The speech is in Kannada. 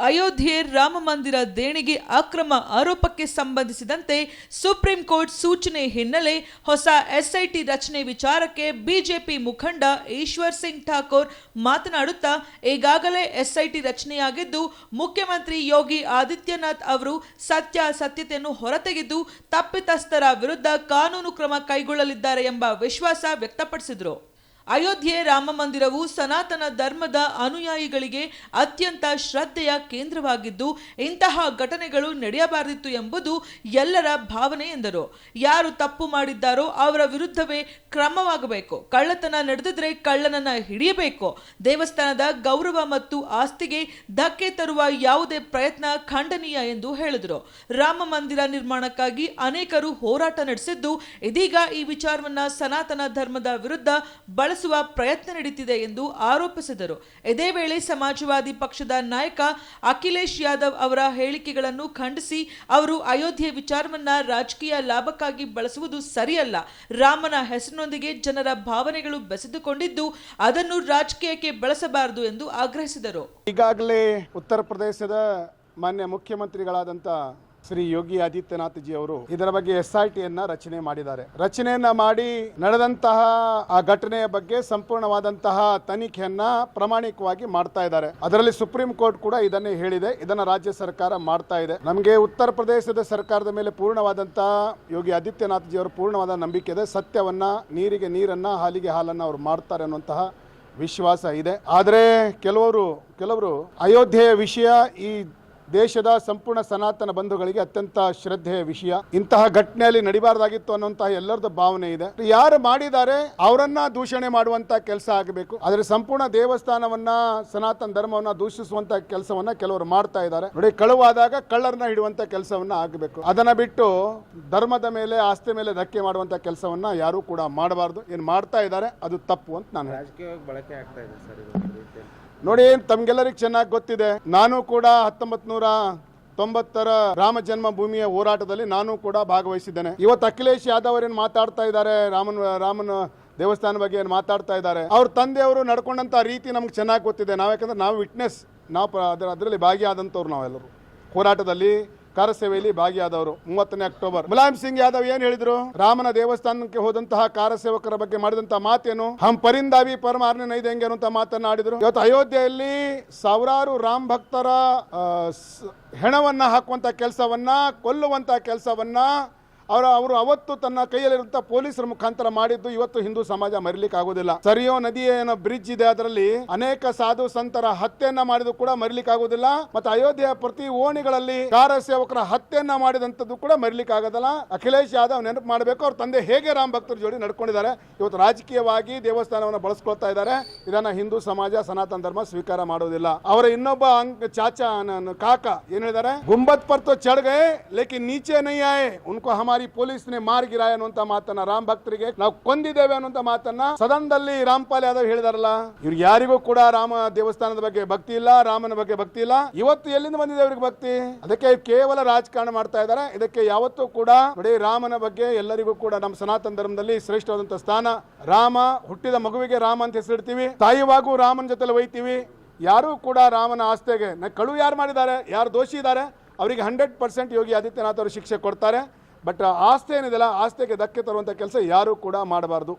ಅಯೋಧ್ಯೆ ರಾಮ ಮಂದಿರ ದೇಣಿಗೆ ಅಕ್ರಮ ಆರೋಪಕ್ಕೆ ಸಂಬಂಧಿಸಿದಂತೆ ಸುಪ್ರೀಂ ಕೋರ್ಟ್ ಸೂಚನೆ ಹಿನ್ನೆಲೆ ಹೊಸ ಎಸ್ಐಟಿ ರಚನೆ ವಿಚಾರಕ್ಕೆ ಬಿಜೆಪಿ ಮುಖಂಡ ಈಶ್ವರ್ ಸಿಂಗ್ ಠಾಕೂರ್ ಮಾತನಾಡುತ್ತಾ, ಈಗಾಗಲೇ ಎಸ್ಐಟಿ ರಚನೆಯಾಗಿದ್ದು ಮುಖ್ಯಮಂತ್ರಿ ಯೋಗಿ ಆದಿತ್ಯನಾಥ್ ಅವರು ಸತ್ಯಾಸತ್ಯತೆಯನ್ನು ಹೊರತೆಗೆದು ತಪ್ಪಿತಸ್ಥರ ವಿರುದ್ಧ ಕಾನೂನು ಕ್ರಮ ಕೈಗೊಳ್ಳಲಿದ್ದಾರೆ ಎಂಬ ವಿಶ್ವಾಸ ವ್ಯಕ್ತಪಡಿಸಿದರು. ಅಯೋಧ್ಯೆ ರಾಮ ಮಂದಿರವು ಸನಾತನ ಧರ್ಮದ ಅನುಯಾಯಿಗಳಿಗೆ ಅತ್ಯಂತ ಶ್ರದ್ಧೆಯ ಕೇಂದ್ರವಾಗಿದ್ದು ಇಂತಹ ಘಟನೆಗಳು ನಡೆಯಬಾರದಿತ್ತು ಎಂಬುದು ಎಲ್ಲರ ಭಾವನೆ ಎಂದರು. ಯಾರು ತಪ್ಪು ಮಾಡಿದ್ದಾರೋ ಅವರ ವಿರುದ್ಧವೇ ಕ್ರಮವಾಗಬೇಕು. ಕಳ್ಳತನ ನಡೆದಿದ್ರೆ ಕಳ್ಳನನ್ನ ಹಿಡಿಯಬೇಕು. ದೇವಸ್ಥಾನದ ಗೌರವ ಮತ್ತು ಆಸ್ತಿಗೆ ಧಕ್ಕೆ ತರುವ ಯಾವುದೇ ಪ್ರಯತ್ನ ಖಂಡನೀಯ ಎಂದು ಹೇಳಿದರು. ರಾಮ ಮಂದಿರ ನಿರ್ಮಾಣಕ್ಕಾಗಿ ಅನೇಕರು ಹೋರಾಟ ನಡೆಸಿದ್ದು ಇದೀಗ ಈ ವಿಚಾರವನ್ನ ಸನಾತನ ಧರ್ಮದ ವಿರುದ್ಧ ಬಳಸುವ ಪ್ರಯತ್ನ ನಡೆಯುತ್ತಿದೆ ಎಂದು ಆರೋಪಿಸಿದರು. ಇದೇ ವೇಳೆ ಸಮಾಜವಾದಿ ಪಕ್ಷದ ನಾಯಕ ಅಖಿಲೇಶ್ ಯಾದವ್ ಅವರ ಹೇಳಿಕೆಗಳನ್ನು ಖಂಡಿಸಿ ಅವರು ಅಯೋಧ್ಯೆ ವಿಚಾರವನ್ನ ರಾಜಕೀಯ ಲಾಭಕ್ಕಾಗಿ ಬಳಸುವುದು ಸರಿಯಲ್ಲ. ರಾಮನ ಹೆಸರಿನೊಂದಿಗೆ ಜನರ ಭಾವನೆಗಳು ಬೆಸೆದುಕೊಂಡಿದ್ದು ಅದನ್ನು ರಾಜಕೀಯಕ್ಕೆ ಬಳಸಬಾರದು ಎಂದು ಆಗ್ರಹಿಸಿದರು. ಈಗಾಗಲೇ ಉತ್ತರ ಪ್ರದೇಶದ ಮಾನ್ಯ ಮುಖ್ಯಮಂತ್ರಿಗಳಾದಂಥ ಶ್ರೀ ಯೋಗಿ ಆದಿತ್ಯನಾಥ್ ಜಿ ಅವರು ಇದರ ಬಗ್ಗೆ ಎಸ್ಐಟಿಯನ್ನ ರಚನೆ ಮಾಡಿದ್ದಾರೆ. ರಚನೆಯನ್ನ ಮಾಡಿ ನಡೆದಂತಹ ಆ ಘಟನೆಯ ಬಗ್ಗೆ ಸಂಪೂರ್ಣವಾದಂತಹ ತನಿಖೆಯನ್ನ ಪ್ರಾಮಾಣಿಕವಾಗಿ ಮಾಡ್ತಾ ಇದ್ದಾರೆ. ಅದರಲ್ಲಿ ಸುಪ್ರೀಂ ಕೋರ್ಟ್ ಕೂಡ ಇದನ್ನೇ ಹೇಳಿದೆ. ಇದನ್ನ ರಾಜ್ಯ ಸರ್ಕಾರ ಮಾಡ್ತಾ ಇದೆ. ನಮಗೆ ಉತ್ತರ ಪ್ರದೇಶದ ಸರ್ಕಾರದ ಮೇಲೆ ಪೂರ್ಣವಾದಂತಹ ಯೋಗಿ ಆದಿತ್ಯನಾಥ್ ಜಿ ಅವರು ಪೂರ್ಣವಾದ ನಂಬಿಕೆ ಇದೆ. ಸತ್ಯವನ್ನ ನೀರಿಗೆ ನೀರನ್ನ ಹಾಲಿಗೆ ಹಾಲನ್ನ ಅವರು ಮಾಡ್ತಾರೆ ಅನ್ನುವಂತಹ ವಿಶ್ವಾಸ ಇದೆ. ಆದರೆ ಕೆಲವರು ಅಯೋಧ್ಯೆಯ ವಿಷಯ ಈ ದೇಶದ ಸಂಪೂರ್ಣ ಸನಾತನ ಬಂಧುಗಳಿಗೆ ಅತ್ಯಂತ ಶ್ರದ್ಧೆಯ ವಿಷಯ. ಇಂತಹ ಘಟನೆಯಲ್ಲಿ ನಡಿಬಾರ್ದಾಗಿತ್ತು ಅನ್ನುವಂತಹ ಎಲ್ಲರದ್ದು ಭಾವನೆ ಇದೆ. ಯಾರು ಮಾಡಿದ್ದಾರೆ ಅವರನ್ನ ದೂಷಣೆ ಮಾಡುವಂತ ಕೆಲಸ ಆಗಬೇಕು. ಆದರೆ ಸಂಪೂರ್ಣ ದೇವಸ್ಥಾನವನ್ನ ಸನಾತನ ಧರ್ಮವನ್ನ ದೂಷಿಸುವಂತ ಕೆಲಸವನ್ನ ಕೆಲವರು ಮಾಡ್ತಾ ಇದ್ದಾರೆ. ನೋಡಿ, ಕಳುವಾದಾಗ ಕಳ್ಳರನ್ನ ಹಿಡುವಂತ ಕೆಲಸವನ್ನ ಆಗಬೇಕು. ಅದನ್ನ ಬಿಟ್ಟು ಧರ್ಮದ ಮೇಲೆ ಆಸ್ತಿ ಮೇಲೆ ಧಕ್ಕೆ ಮಾಡುವಂತ ಕೆಲಸವನ್ನ ಯಾರು ಕೂಡ ಮಾಡಬಾರ್ದು. ಏನು ಮಾಡ್ತಾ ಇದ್ದಾರೆ ಅದು ತಪ್ಪು ಅಂತ ನಾನು ರಾಜಕೀಯವಾಗಿ ಬಳಕೆ ಆಗ್ತಾ ಇದೆ ಸರ್. ನೋಡಿ, ತಮ್ಗೆಲ್ಲರಿಗೆ ಚೆನ್ನಾಗಿ ಗೊತ್ತಿದೆ. ನಾನು ಕೂಡ 1990 ರಾಮ ಜನ್ಮಭೂಮಿಯ ಹೋರಾಟದಲ್ಲಿ ನಾನು ಕೂಡ ಭಾಗವಹಿಸಿದ್ದೇನೆ. ಇವತ್ತು ಅಖಿಲೇಶ್ ಯಾದವ್ ಅವರೇನು ಮಾತಾಡ್ತಾ ಇದ್ದಾರೆ, ರಾಮನ ದೇವಸ್ಥಾನ ಬಗ್ಗೆ ಏನು ಮಾತಾಡ್ತಾ ಇದ್ದಾರೆ, ಅವ್ರ ತಂದೆಯವರು ನಡ್ಕೊಂಡಂತ ರೀತಿ ನಮ್ಗೆ ಚೆನ್ನಾಗಿ ಗೊತ್ತಿದೆ. ಯಾಕಂದ್ರೆ ನಾವು ವಿಟ್ನೆಸ್, ನಾವು ಅದರಲ್ಲಿ ಭಾಗಿಯಾದಂಥವ್ರು. ನಾವೆಲ್ಲರೂ ಹೋರಾಟದಲ್ಲಿ ಕಾರ್ಯಸೇವೆಯಲ್ಲಿ ಭಾಗಿಯಾದವರು. 30ನೇ ಅಕ್ಟೋಬರ್ ಮುಲಾಯಂ ಸಿಂಗ್ ಯಾದವ್ ಏನ್ ಹೇಳಿದ್ರು? ರಾಮನ ದೇವಸ್ಥಾನಕ್ಕೆ ಹೋದಂತಹ ಕಾರ್ಯಸೇವಕರ ಬಗ್ಗೆ ಮಾಡಿದಂತಹ ಮಾತೇನು? ಹಮ್ ಪರಿಂದಾವಿ ಪರಮಾರ್ನೆ ನೈದೆಂಗೆ ಅನ್ನುವಂತ ಮಾತನ್ನ ಆಡಿದ್ರು. ಇವತ್ತು ಅಯೋಧ್ಯೆಯಲ್ಲಿ ಸಾವಿರಾರು ರಾಮ್ ಭಕ್ತರ ಹೆಣವನ್ನ ಹಾಕುವಂತ ಕೆಲಸವನ್ನ, ಕೊಲ್ಲುವಂತ ಕೆಲಸವನ್ನ ಅವರು ಅವತ್ತು ತನ್ನ ಕೈಯಲ್ಲಿರುವಂತ ಪೊಲೀಸರ ಮುಖಾಂತರ ಮಾಡಿದ್ದು ಇವತ್ತು ಹಿಂದೂ ಸಮಾಜ ಮರಿಲಿಕ್ಕೆ ಆಗೋದಿಲ್ಲ. ಸರಿಯೋ ನದಿಯ ಏನೋ ಬ್ರಿಡ್ಜ್ ಇದೆ, ಅದರಲ್ಲಿ ಅನೇಕ ಸಾಧು ಸಂತರ ಹತ್ಯೆಯನ್ನ ಮಾಡಿದ್ದು ಕೂಡ ಮರಿಲಿಕ್ಕೆ ಆಗೋದಿಲ್ಲ. ಮತ್ತೆ ಅಯೋಧ್ಯೆಯ ಪ್ರತಿ ಓಣಿಗಳಲ್ಲಿ ಕಾರ್ಯಸೇವಕರ ಹತ್ಯೆಯನ್ನ ಮಾಡಿದಂಥದ್ದು ಕೂಡ ಮರಿಲಿಕ್ಕೆ ಆಗೋದಿಲ್ಲ. ಅಖಿಲೇಶ್ ಯಾದವ್ ನೆನಪು ಮಾಡಬೇಕು, ಅವ್ರ ತಂದೆ ಹೇಗೆ ರಾಮ್ ಭಕ್ತರ ಜೋಡಿ ನಡ್ಕೊಂಡಿದ್ದಾರೆ. ಇವತ್ತು ರಾಜಕೀಯವಾಗಿ ದೇವಸ್ಥಾನವನ್ನು ಬಳಸ್ಕೊಳ್ತಾ ಇದ್ದಾರೆ. ಇದನ್ನ ಹಿಂದೂ ಸಮಾಜ, ಸನಾತನ ಧರ್ಮ ಸ್ವೀಕಾರ ಮಾಡೋದಿಲ್ಲ. ಅವರ ಇನ್ನೊಬ್ಬ ಕಾಕ ಏನ್ ಹೇಳಿದ್ದಾರೆ? ಗುಂಬತ್ ಪರ್ ತೋ ಚढ़ गए लेकिन नीचे नहीं आए, उनको हमारी ಪೊಲೀಸ್ ನೇ ಮಾರ್ ಗಿರಾಯ ಅನ್ನುವಂತ ಮಾತನ್ನ, ರಾಮ್ ಭಕ್ತರಿಗೆ ನಾವು ಕೊಂದಿದ್ದೇವೆ ಅನ್ನುವಂತ ಮಾತನ್ನ ಸದನದಲ್ಲಿ ರಾಮ್ಪಾಲ್ ಯಾದವ್ ಹೇಳಿದಾರಲ್ಲ. ಇವ್ರು ಯಾರಿಗೂ ಕೂಡ ರಾಮ ದೇವಸ್ಥಾನದ ಬಗ್ಗೆ ಭಕ್ತಿ ಇಲ್ಲ, ರಾಮನ ಬಗ್ಗೆ ಭಕ್ತಿ ಇಲ್ಲ. ಇವತ್ತು ಎಲ್ಲಿಂದ ಬಂದಿದೆ ಅವ್ರಿಗೆ ಭಕ್ತಿ? ಅದಕ್ಕೆ ಕೇವಲ ರಾಜಕಾರಣ ಮಾಡ್ತಾ ಇದ್ದಾರೆ. ಇದಕ್ಕೆ ಯಾವತ್ತೂ ಕೂಡ ನೋಡಿ, ರಾಮನ ಬಗ್ಗೆ ಎಲ್ಲರಿಗೂ ಕೂಡ ನಮ್ಮ ಸನಾತನ ಧರ್ಮದಲ್ಲಿ ಶ್ರೇಷ್ಠವಾದಂತ ಸ್ಥಾನ. ರಾಮ ಹುಟ್ಟಿದ ಮಗುವಿಗೆ ರಾಮ ಅಂತ ಹೆಸರಿಡ್ತೀವಿ. ತಾಯಿವಾಗೂ ರಾಮನ ಜೊತೆಲಿ ಒಯ್ತೀವಿ. ಯಾರು ಕೂಡ ರಾಮನ ಆಸ್ತೆಗೆ ಕಳು ಯಾರು ಮಾಡಿದ್ದಾರೆ, ಯಾರು ದೋಷಿ ಇದ್ದಾರೆ ಅವರಿಗೆ 100% ಯೋಗಿ ಆದಿತ್ಯನಾಥ್ ಅವರು ಶಿಕ್ಷೆ ಕೊಡ್ತಾರೆ. ಬಟ್ ಆಸ್ತಿ ಏನಿದೆಲ್ಲ, ಆಸ್ತಿಗೆ ಧಕ್ಕೆ ತರುವಂತ ಕೆಲಸ ಯಾರು ಕೂಡ ಮಾಡಬಾರದು.